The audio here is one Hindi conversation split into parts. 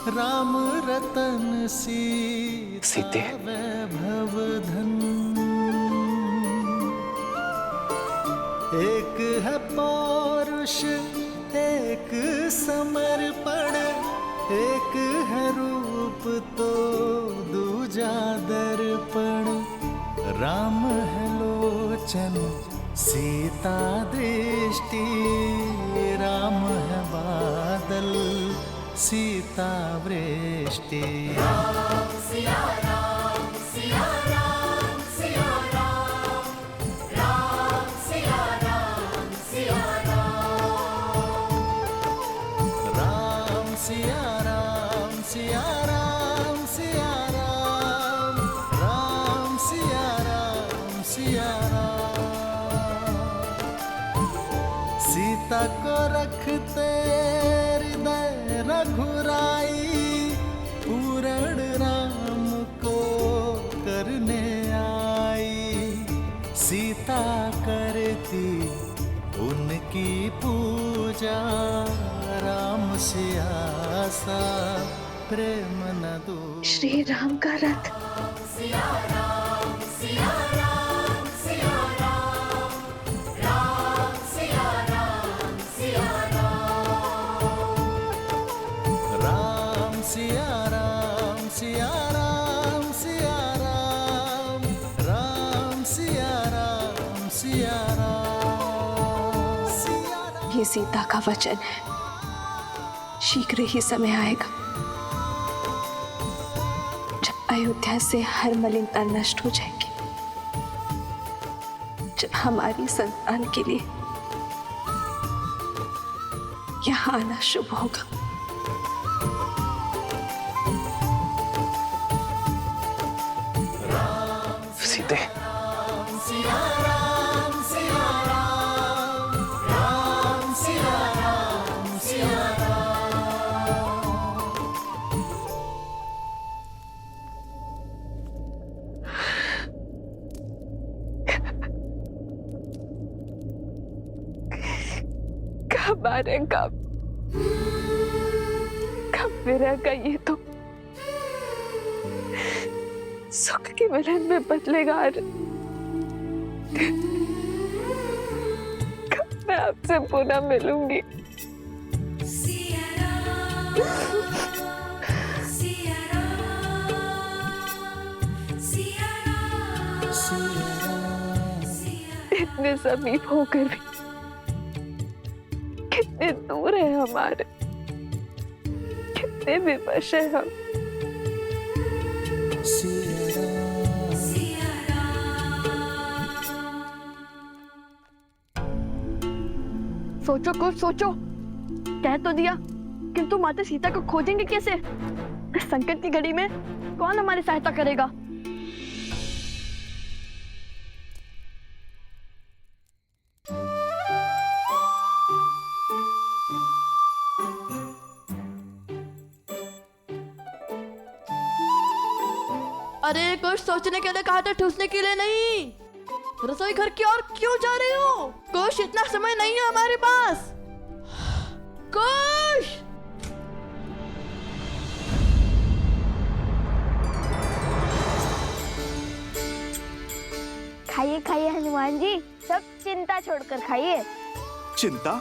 राम रतन सीते वैभव धन। एक है पौरुष एक समर्पण, एक है रूप तो दूजा दर्पण। राम है लोचन सीता दृष्टि, राम है बादल सीता वृष्टि। राम सिया राम सिया राम सिया राम, राम सिया राम सिया राम। राम सिया राम सिया राम सिया राम, राम सिया राम सिया राम। सीता को रखते हृदय रघुराई, पूरण राम को करने आई। सीता करती उनकी पूजा, राम सिया सा प्रेम न दो। श्री राम का रथ। सिया राम सिया राम सिया राम, राम सिया राम सिया राम। राम सिया राम सिया राम सिया राम, राम सिया राम सिया राम। ये सीता का वचन है, शीघ्र ही समय आएगा जब अयोध्या से हर मलिनता नष्ट हो जाएगी, जब हमारी संतान के लिए यहाँ आना शुभ होगा। सीते, सिया राम सिया राम, राम सिया राम सिया राम। कब आएगा, कब मिलेगा ये तो सुख के मिलन में बदलेगा। कब मैं आपसे पुनः मिलूंगी। सिया राम सिया राम सिया राम। इतने समीप होकर भी कितने दूर है हमारे, कितने विवश है हम। सोचो कुछ सोचो, कह तो दिया, किंतु माता सीता को खोजेंगे कैसे? इस संकट की घड़ी में कौन हमारी सहायता करेगा? अरे कुछ सोचने के लिए कहा था, ठूसने के लिए नहीं। रसोई घर की ओर क्यों जा रही हो? कुछ इतना समय नहीं है हमारे पास। कुछ खाइए खाइए हनुमान जी, सब चिंता छोड़कर खाइए। चिंता?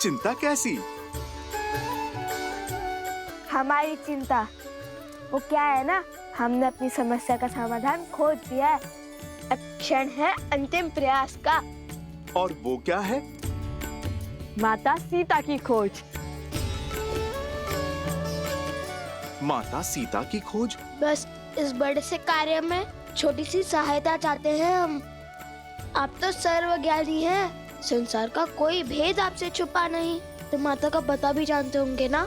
चिंता कैसी? हमारी चिंता वो क्या है ना, हमने अपनी समस्या का समाधान खोज दिया है। अब क्षण है अंतिम प्रयास का। और वो क्या है? माता सीता की खोज। माता सीता की खोज? बस इस बड़े से कार्य में छोटी सी सहायता चाहते हैं हम। आप तो सर्वज्ञानी हैं, संसार का कोई भेद आपसे छुपा नहीं, तो माता का पता भी जानते होंगे ना।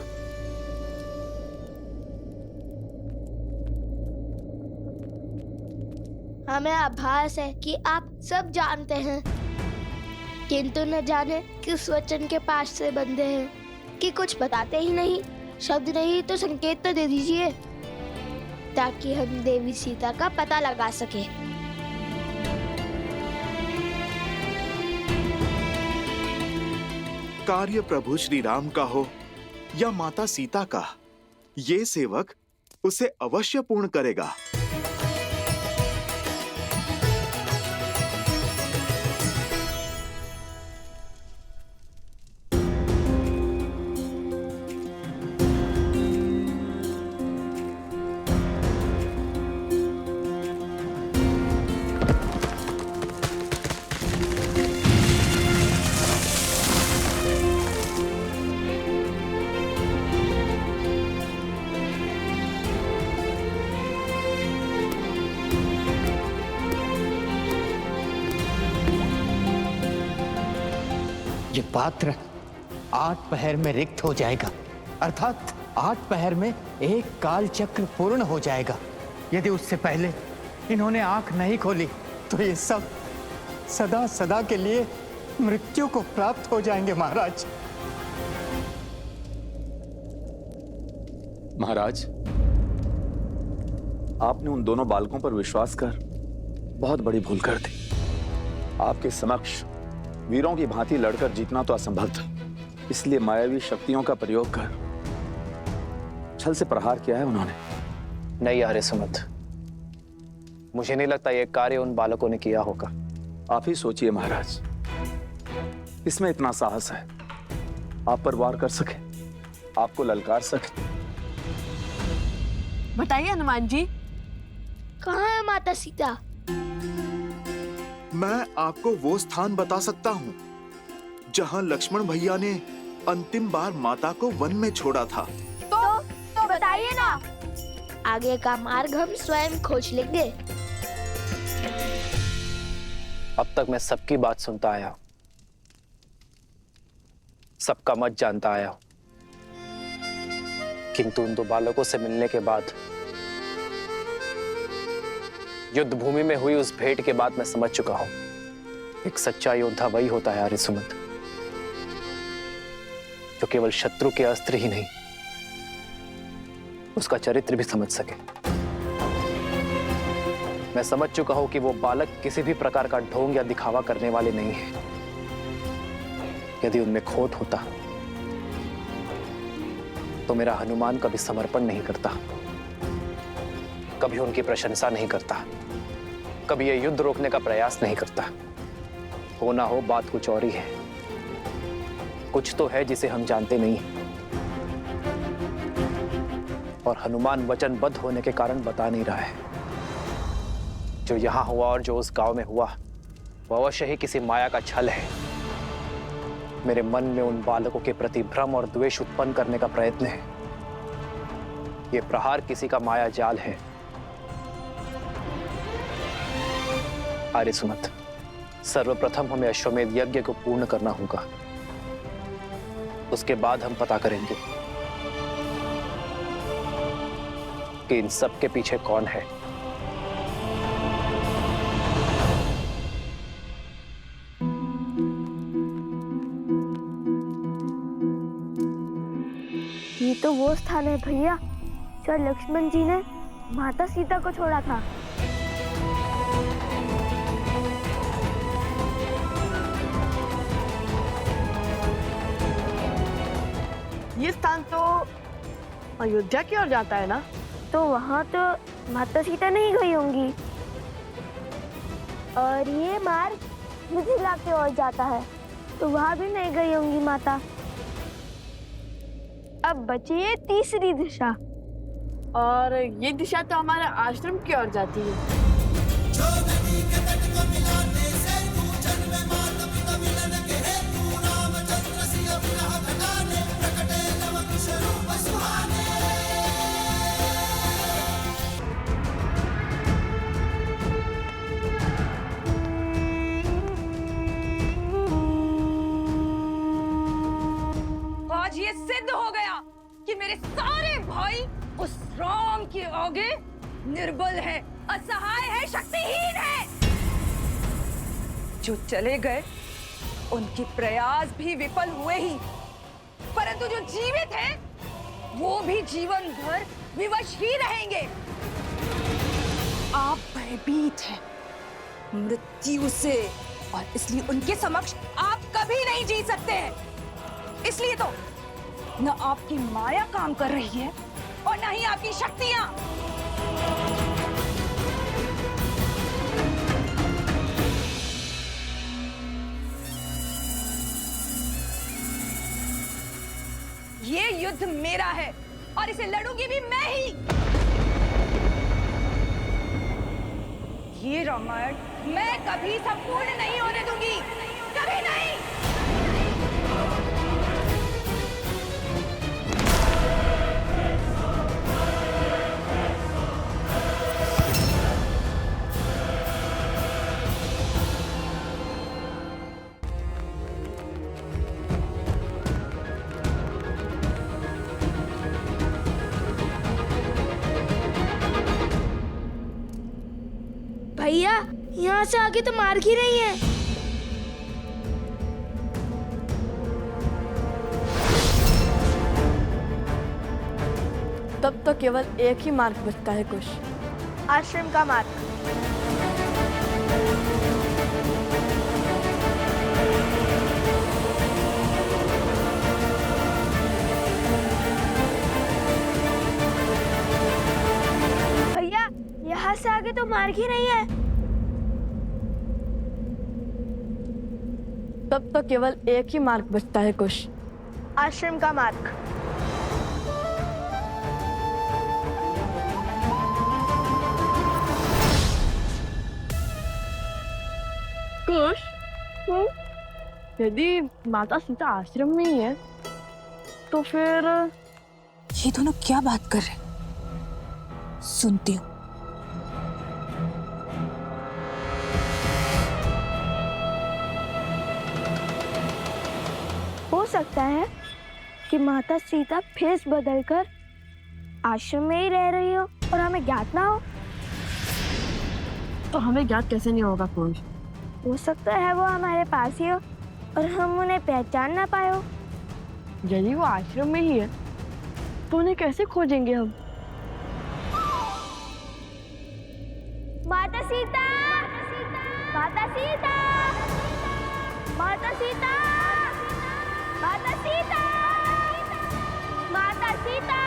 हमें आभास है कि आप सब जानते हैं, किंतु न जाने किस वचन के पास से बंधे हैं कि कुछ बताते ही नहीं। शब्द नहीं तो संकेत तो दे दीजिए, ताकि हम देवी सीता का पता लगा सके। कार्य प्रभु श्री राम का हो या माता सीता का, ये सेवक उसे अवश्य पूर्ण करेगा। ये पात्र 8 पहर में रिक्त हो जाएगा, अर्थात 8 पहर में एक काल चक्र पूर्ण हो जाएगा। यदि उससे पहले इन्होंने आंख नहीं खोली तो ये सब सदा सदा के लिए मृत्यु को प्राप्त हो जाएंगे महाराज। महाराज, आपने उन दोनों बालकों पर विश्वास कर बहुत बड़ी भूल कर दी। आपके समक्ष वीरों की भांति लड़कर जीतना तो असंभव था, इसलिए मायावी शक्तियों का प्रयोग कर छल से प्रहार किया है उन्होंने। नहीं आर्यसुमत, मुझे नहीं लगता यह कार्य उन बालकों ने किया होगा। आप ही सोचिए महाराज, इसमें इतना साहस है, आप पर वार कर सके, आपको ललकार सके। बताइए हनुमान जी। कहाँ है माता सीता? मैं आपको वो स्थान बता सकता हूँ जहाँ लक्ष्मण भैया ने अंतिम बार माता को वन में छोड़ा था। तो बताइए ना। आगे का मार्ग हम स्वयं खोज लेंगे। अब तक मैं सबकी बात सुनता आया हूं, सबका मत जानता आया हूं, किंतु उन 2 बालकों से मिलने के बाद, युद्ध भूमि में हुई उस भेंट के बाद मैं समझ चुका हूं, एक सच्चा योद्धा वही होता है आर्यसुमत, जो केवल शत्रु के अस्त्र ही नहीं, उसका चरित्र भी समझ सके। मैं समझ चुका हूं कि वो बालक किसी भी प्रकार का ढोंग या दिखावा करने वाले नहीं है। यदि उनमें खोट होता तो मेरा हनुमान कभी समर्पण नहीं करता, कभी उनकी प्रशंसा नहीं करता, कभी यह युद्ध रोकने का प्रयास नहीं करता। हो ना हो, बात कुछ और ही है। कुछ तो है जिसे हम जानते नहीं, और हनुमान वचनबद्ध होने के कारण बता नहीं रहा है। जो यहां हुआ और जो उस गांव में हुआ, वह अवश्य ही किसी माया का छल है। मेरे मन में उन बालकों के प्रति भ्रम और द्वेष उत्पन्न करने का प्रयत्न है। यह प्रहार किसी का माया जाल है। आर्यसुमत, सर्वप्रथम हमें अश्वमेध यज्ञ को पूर्ण करना होगा, उसके बाद हम पता करेंगे कि इन सब के पीछे कौन है। ये तो वो स्थान है भैया, जो लक्ष्मण जी ने माता सीता को छोड़ा था। ये स्थान तो अयोध्या की ओर जाता है ना? तो वहाँ तो माता सीता नहीं गई होंगी, और ये मार्ग मिथिला की ओर जाता है, तो वहाँ भी नहीं गई होंगी माता। अब बची है तीसरी दिशा, और ये दिशा तो हमारे आश्रम की ओर जाती है। आज ये सिद्ध हो गया कि मेरे सारे भाई उस राम के आगे निर्बल है, असहाय है, शक्तिहीन है। जो चले गए उनके प्रयास भी विफल हुए ही, परंतु जो जीवित हैं वो भी जीवन भर विवश ही रहेंगे। आप भयभीत हैं मृत्यु से, और इसलिए उनके समक्ष आप कभी नहीं जीत सकते हैं। इसलिए तो न आपकी माया काम कर रही है और न ही आपकी शक्तियां। ये युद्ध मेरा है और इसे लड़ूंगी भी मैं ही। ये रामायण मैं कभी संपूर्ण नहीं होने दूंगी, कभी नहीं। भैया यहाँ से आगे तो मार्ग ही नहीं है। तब तो केवल एक ही मार्ग बचता है कुश, आश्रम का मार्ग। भैया यहाँ से आगे तो मार्ग ही नहीं है। तब तो केवल एक ही मार्ग बचता है कुश, आश्रम का मार्ग। कुश, यदि माता सीता आश्रम में ही है तो फिर ये दोनों क्या बात कर रहे हैं? सुनती हूँ। हो सकता है कि माता सीता भेष बदलकर आश्रम में ही रह रही हो और हमें ज्ञात ना हो। तो हमें ज्ञात कैसे नहीं होगा कुश? हो सकता है वो हमारे पास ही हो और हम उन्हें पहचान ना पाए हो। यदि वो आश्रम में ही है तो उन्हें कैसे खोजेंगे हम? माता सीता, माता सीता, माता सीता, माता सीता, माता सीता,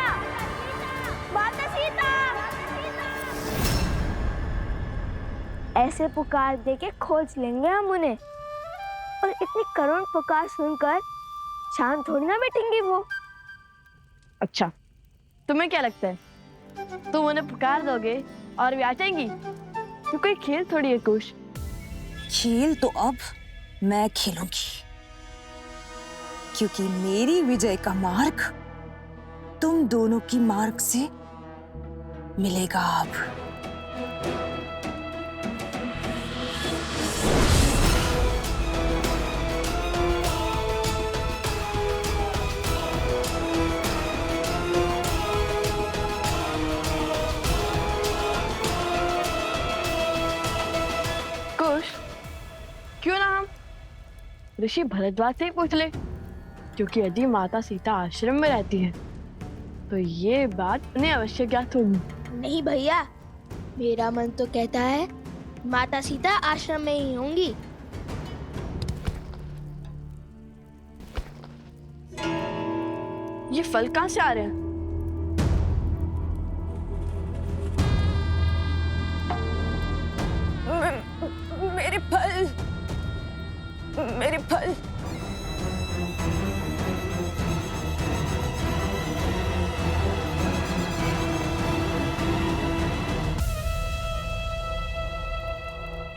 माता सीता। ऐसे पुकार दे के खोज लेंगे हम उन्हें। और इतनी करुण पुकार सुनकर शांत थोड़ी ना बैठेंगी वो। अच्छा, तुम्हें क्या लगता है तुम उन्हें पुकार दोगे और वे आ जाएंगी? तो कोई खेल थोड़ी है कुश। खेल तो अब मैं खेलूंगी, क्योंकि मेरी विजय का मार्ग तुम दोनों की मार्ग से मिलेगा अब। कुश, क्यों ना हम ऋषि भरद्वाज से ही पूछ ले, क्योंकि यदि माता सीता आश्रम में रहती है तो ये बात उन्हें अवश्य ज्ञात होगी। नहीं भैया, मेरा मन तो कहता है माता सीता आश्रम में ही होंगी। ये फल कहाँ से आ रहे हैं? मेरे फल, मेरे फल।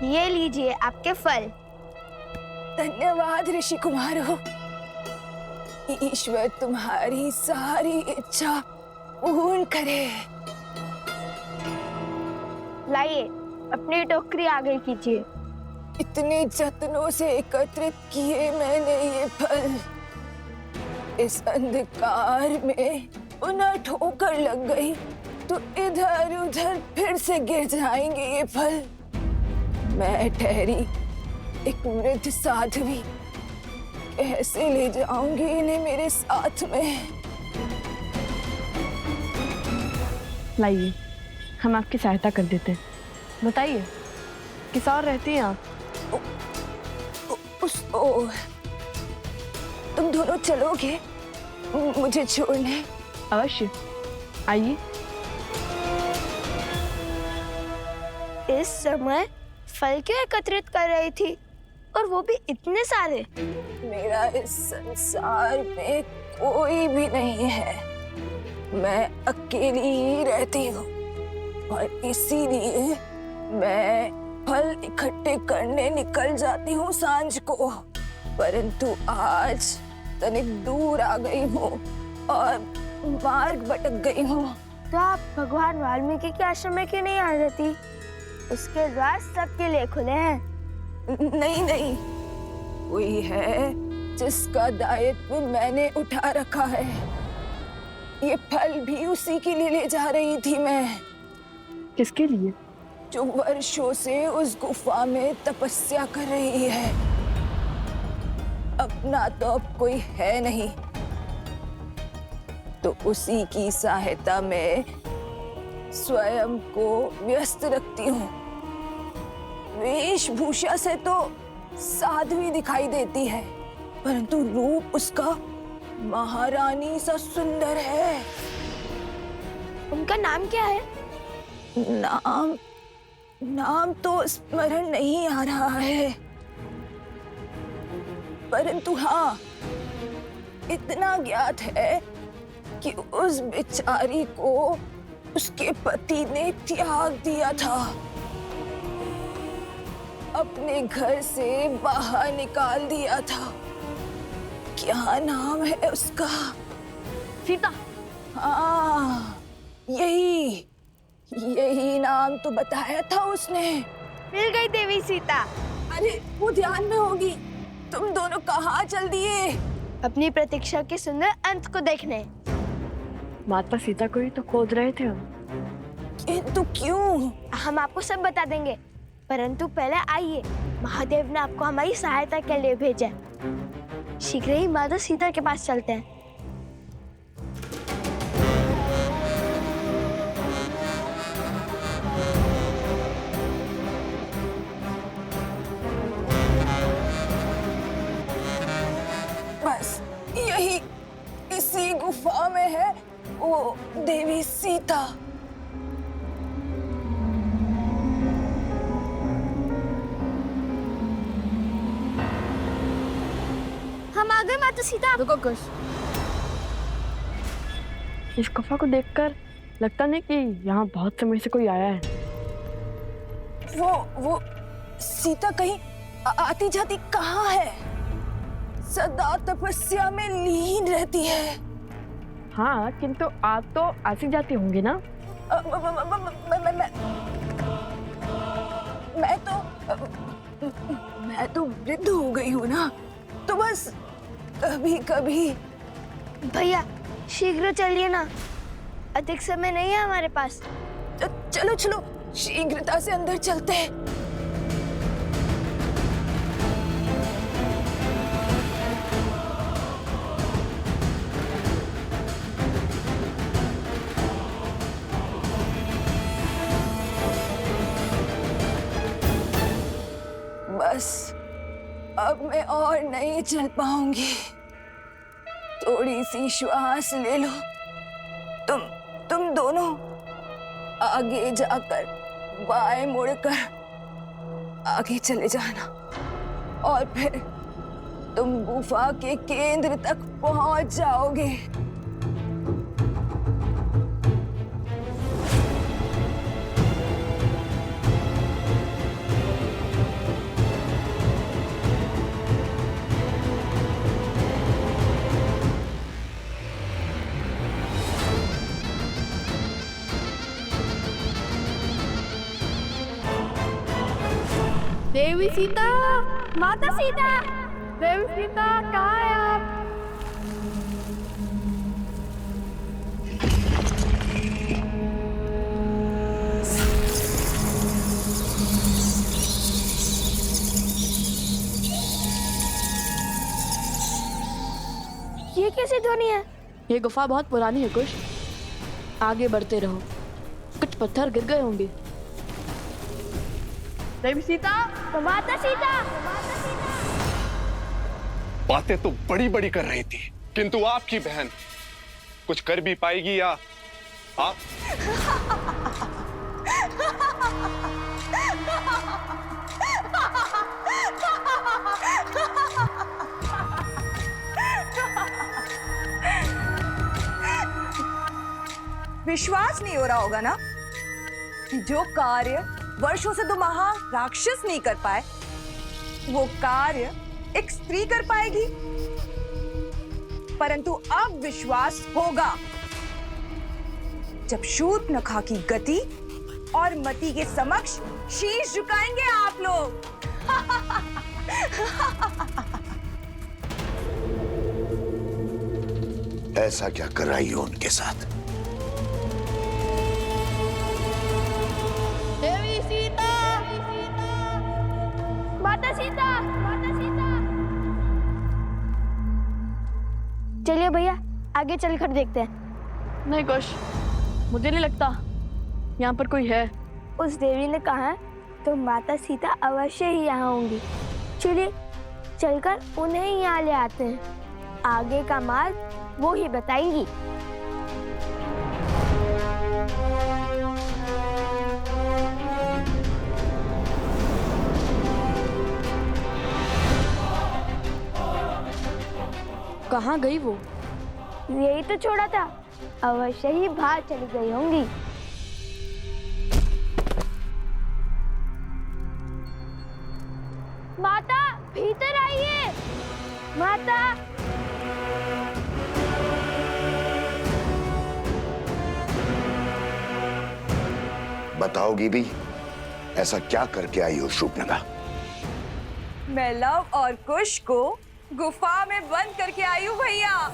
ये लीजिए आपके फल। धन्यवाद ऋषि कुमारो। ईश्वर तुम्हारी सारी इच्छा पूर्ण करे। लाइए, अपनी टोकरी आगे कीजिए। इतने जत्नों से एकत्रित किए मैंने ये फल, इस अंधकार में उन्हें ठोकर लग गई तो इधर उधर फिर से गिर जाएंगे ये फल। मैं ठहरी एक वृद्ध साध्वी, कैसे ले जाऊंगी इन्हें मेरे साथ में? लाइए, हम आपकी सहायता कर देते हैं। बताइए, किस और रहती हैं आप? तुम दोनों चलोगे मुझे छोड़ने? अवश्य, आइए। इस समय फल क्यों एकत्रित कर रही थी, और वो भी इतने सारे? मेरा इस संसार में कोई भी नहीं है, मैं अकेली ही रहती हूँ और इसीलिए मैं फल इकट्ठे करने निकल जाती हूँ सांझ को। परंतु आज तनिक दूर आ गई हूँ और मार्ग भटक गई हूँ। तो आप भगवान वाल्मीकि के आश्रम में क्यों नहीं आ जाती? उसके द्वार सबके लिए खुले हैं। नहीं नहीं, कोई है जिसका दायित्व मैंने उठा रखा है। ये फल भी उसी के लिए ले जा रही थी मैं। किसके लिए? जो वर्षों से उस गुफा में तपस्या कर रही है। अपना तो अब कोई है नहीं, तो उसी की सहायता में स्वयं को व्यस्त रखती हूँ। वेशभूषा से तो साध्वी दिखाई देती है, परंतु रूप उसका महारानी सा सुंदर है। उनका नाम क्या है? नाम तो स्मरण नहीं आ रहा है, परंतु हाँ, इतना ज्ञात है कि उस बेचारी को उसके पति ने त्याग दिया था, अपने घर से बाहर निकाल दिया था। क्या नाम है उसका? सीता। हाँ, यही नाम तो बताया था उसने। मिल गई देवी सीता। अरे वो ध्यान में होगी। तुम दोनों कहाँ चल दिए? अपनी प्रतीक्षा के सुंदर अंत को देखने। माता सीता को ही तो खोज रहे थे हम। किंतु क्यों? हम आपको सब बता देंगे, परंतु पहले आइए, महादेव ने आपको हमारी सहायता के लिए भेजा है। शीघ्र ही माता सीता के पास चलते हैं। बस यही इसी गुफा में है वो देवी सीता। हम आ गए माता सीता। रुको कुछ। इस गुफा को देखकर लगता नहीं कि यहाँ बहुत समय से कोई आया है। वो सीता कहीं आती जाती कहाँ है? सदा तपस्या में लीन रहती है। हाँ, किंतु आप तो आती जाती होंगी ना? मैं तो वृद्ध हो गई हूँ ना, तो बस कभी कभी। भैया शीघ्र चलिए ना, अधिक समय नहीं है हमारे पास। चलो चलो, शीघ्रता से अंदर चलते हैं। बस अब मैं और नहीं चल पाऊंगी। थोड़ी सी श्वास ले लो। तुम दोनों आगे जाकर बाएं मुड़कर आगे चले जाना, और फिर तुम गुफा के केंद्र तक पहुंच जाओगे। देवी सीता, माता सीता, देवी सीता कहाँ है आप? ये कैसी ध्वनि है? ये गुफा बहुत पुरानी है कुछ। आगे बढ़ते रहो, कुछ पत्थर गिर गए होंगे। देवी सीता, माता सीता। बातें तो बड़ी बड़ी कर रही थी, किंतु आपकी बहन कुछ कर भी पाएगी या आप विश्वास नहीं हो रहा होगा ना कि जो कार्य वर्षों से तुम राक्षस नहीं कर पाए वो कार्य एक स्त्री कर पाएगी। परंतु अब विश्वास होगा जब शूर्पणखा की गति और मति के समक्ष शीश झुकाएंगे आप लोग। ऐसा क्या कराई हो उनके साथ? देवी सीता, माता सीता, माता सीता। चलिए भैया आगे चलकर देखते हैं। नहीं कुश, मुझे नहीं लगता यहाँ पर कोई है। उस देवी ने कहा तो माता सीता अवश्य ही यहाँ होंगी। चलिए चलकर उन्हें ही यहाँ ले आते हैं। आगे का मार्ग वो ही बताएंगी। कहाँ गई वो? यही तो छोड़ा था, अवश्य ही बाहर चली गई होंगी। माता भीतर आइए। माता बताओगी भी, ऐसा क्या करके आई हो शूर्पणखा? मैं लव और कुश को गुफा में बंद करके आई हूँ भैया।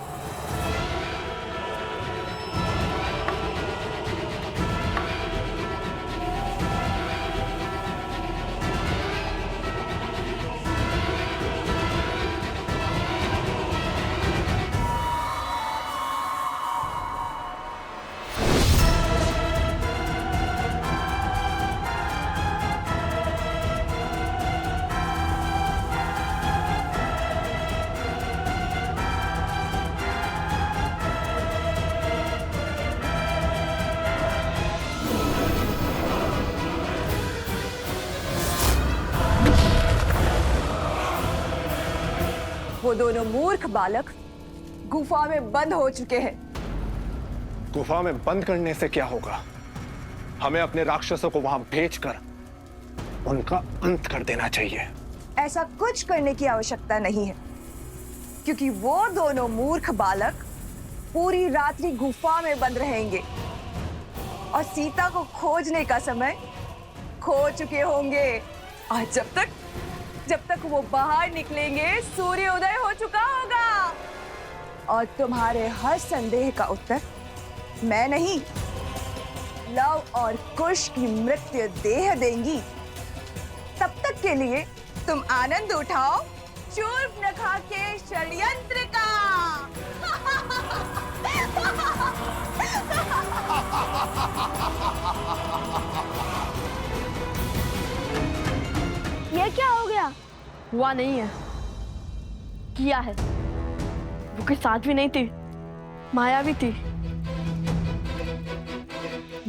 वो दोनों मूर्ख बालक गुफा में बंद हो चुके हैं। गुफा में बंद करने से क्या होगा? हमें अपने राक्षसों को वहां भेजकर उनका अंत कर देना चाहिए। ऐसा कुछ करने की आवश्यकता नहीं है, क्योंकि वो दोनों मूर्ख बालक पूरी रात्रि गुफा में बंद रहेंगे और सीता को खोजने का समय खो चुके होंगे। और जब तक वो बाहर निकलेंगे सूर्योदय हो चुका होगा। और तुम्हारे हर संदेह का उत्तर मैं नहीं, लव और कुश की मृत्यु देह देंगी। तब तक के लिए तुम आनंद उठाओ शूर्पणखा के षड्यंत्र का। ये क्या हो गया? हुआ नहीं है, किया है। वो कोई साथ भी नहीं थी, माया भी थी।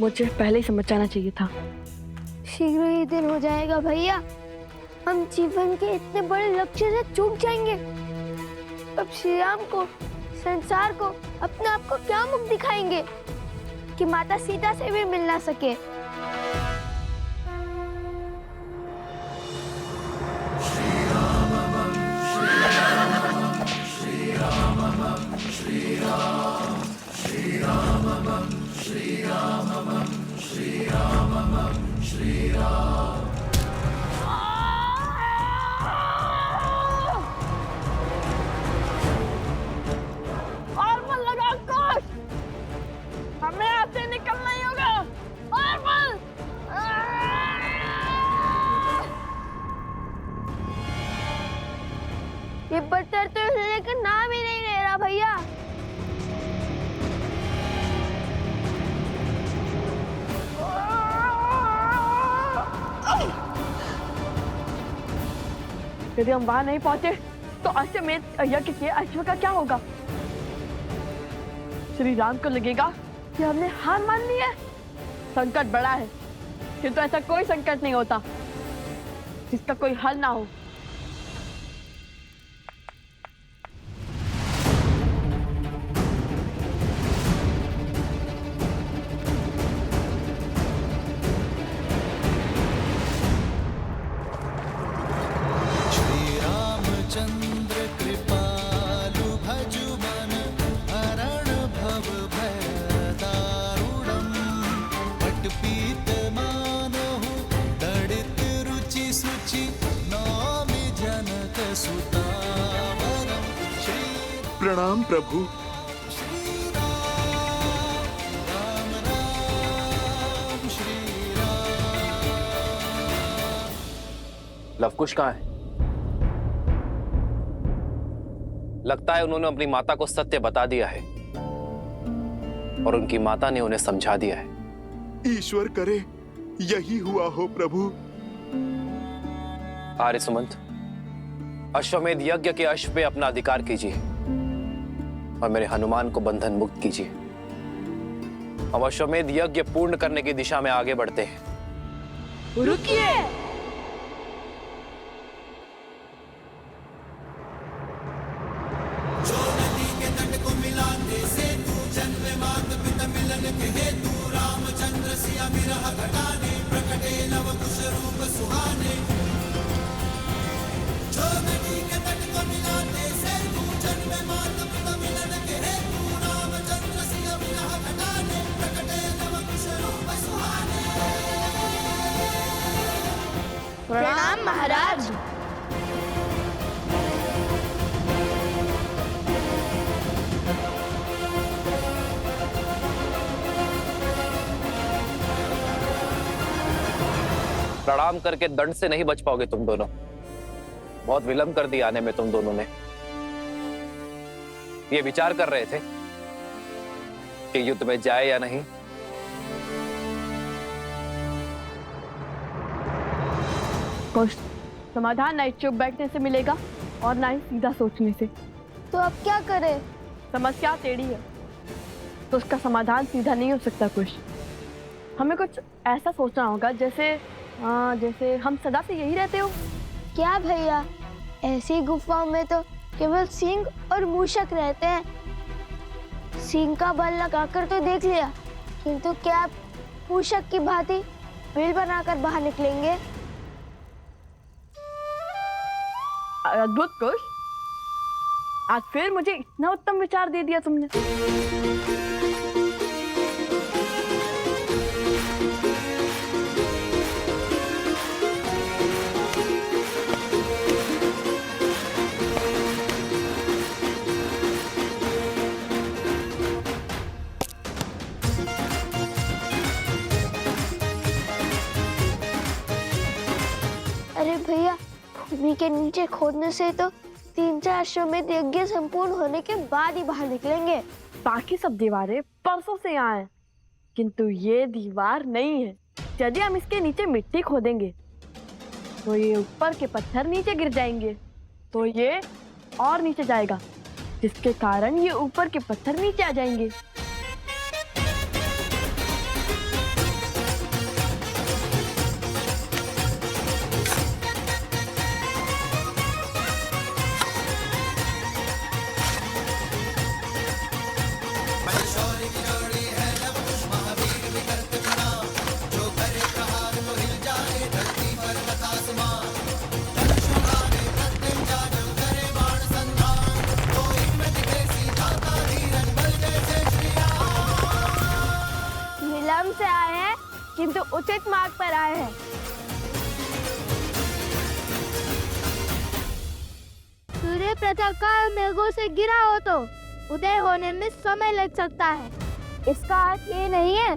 मुझे पहले ही समझ जाना चाहिए था। शीघ्र ही दिन हो जाएगा भैया, हम जीवन के इतने बड़े लक्ष्य से चूक जाएंगे। अब श्री राम को, संसार को, अपने आप को क्या मुख दिखाएंगे कि माता सीता से भी मिल ना सके। और मन लगा कुश, हमें आपसे निकलना ही होगा। और मन ये पत्थर तो हिलने का नाम ही नहीं ले रहा भैया। यदि हम वहां नहीं पहुंचे तो अश्वमेध यज्ञ के अश्व का क्या होगा? श्री राम को लगेगा कि हमने हार मान ली है। संकट बड़ा है, किंतु ऐसा कोई संकट नहीं होता जिसका कोई हल ना हो। श्री रामचंद्र कृपालु भजु मन हरण भव भय दारुणम पटपीत मानहु तड़ित रुचि सुचि नौमि जनक सुतावरम। प्रणाम प्रभु। श्री राम राम राम श्री राम। लवकुश कहाँ है? लगता है उन्होंने अपनी माता को सत्य बता दिया है और उनकी माता ने उन्हें समझा दिया है। ईश्वर करे यही हुआ हो प्रभु। आर्य सुमंत, अश्वमेध यज्ञ के अश्व पे अपना अधिकार कीजिए और मेरे हनुमान को बंधन मुक्त कीजिए। हम अश्वमेध यज्ञ पूर्ण करने की दिशा में आगे बढ़ते हैं। रुकिए। प्रणाम महाराज। प्रणाम करके दंड से नहीं बच पाओगे तुम दोनों। बहुत विलंब कर दिया आने में तुम दोनों ने। ये विचार कर रहे थे कि युद्ध में जाए या नहीं। कुछ समाधान ना ही चुप बैठने से मिलेगा और ना ही सीधा सोचने से। तो अब क्या करें? समस्या टेढ़ी है तो उसका समाधान सीधा नहीं हो सकता। कुछ हमें कुछ ऐसा सोचना होगा जैसे हम सदा से यही रहते हो। क्या भैया, ऐसी गुफाओं में तो केवल सिंह और मूषक रहते हैं। सिंह का बल लगाकर तो देख लिया, किंतु क्या आप मूषक की भांति बिल बनाकर बाहर निकलेंगे? अद्भुत कुश, आज फिर मुझे इतना उत्तम विचार दे दिया तुमने। अरे भैया, भूमि के नीचे खोदने से तो 3-4 अश्वमेध यज्ञ संपूर्ण होने के बाद ही बाहर निकलेंगे। बाकी सब दीवारें परसों से यहाँ हैं, किंतु ये दीवार नहीं है। यदि हम इसके नीचे मिट्टी खोदेंगे तो ये ऊपर के पत्थर नीचे गिर जाएंगे, तो ये और नीचे जाएगा, जिसके कारण ये ऊपर के पत्थर नीचे आ जाएंगे। विलंब से आए हैं, किंतु उचित मार्ग पर आए हैं। सूर्य प्रातःकाल मेघों से गिरा हो तो उदय होने में समय लग सकता है। इसका अर्थ ये नहीं है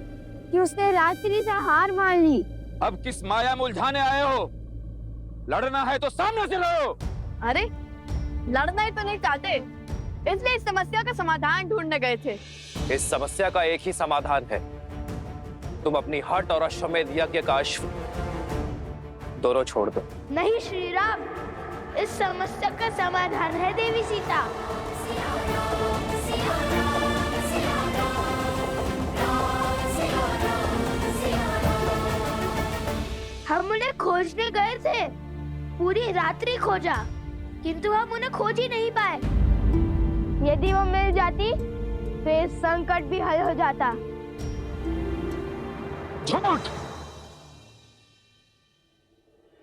कि उसने रात्रि से हार मान ली। अब किस माया में उलझाने आए हो? लड़ना है तो सामने से लड़ो। अरे लड़ना ही तो नहीं चाहते, इसलिए इस समस्या का समाधान ढूंढने गए थे। इस समस्या का एक ही समाधान है, तुम अपनी हट और अश्वमेध यज्ञ का अश्व दोनों छोड़ दो। नहीं श्री राम, इस समस्या का समाधान है देवी सीता। राम खोजने गए थे, पूरी रात्रि खोजा, किंतु हम उन्हें खोज ही नहीं पाए। यदि वो मिल जाती तो ये संकट भी हल हो जाता। झूठ!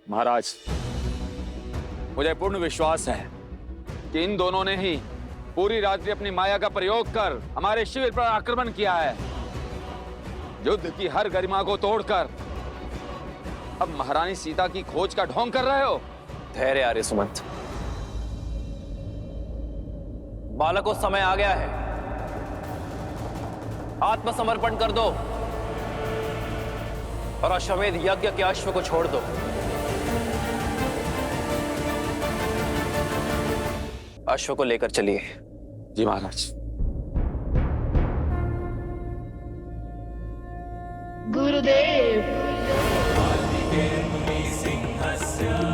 महाराज, मुझे पूर्ण विश्वास है कि इन दोनों ने ही पूरी रात्रि अपनी माया का प्रयोग कर हमारे शिविर पर आक्रमण किया है। युद्ध की हर गरिमा को तोड़कर अब महारानी सीता की खोज का ढोंग कर रहे हो। धैर्य आर्य सुमंत, बालकों, समय आ गया है। आत्मसमर्पण कर दो और अश्वमेध यज्ञ के अश्व को छोड़ दो। अश्व को लेकर चलिए। जी महाराज। गुरुदेव। सिंहस्य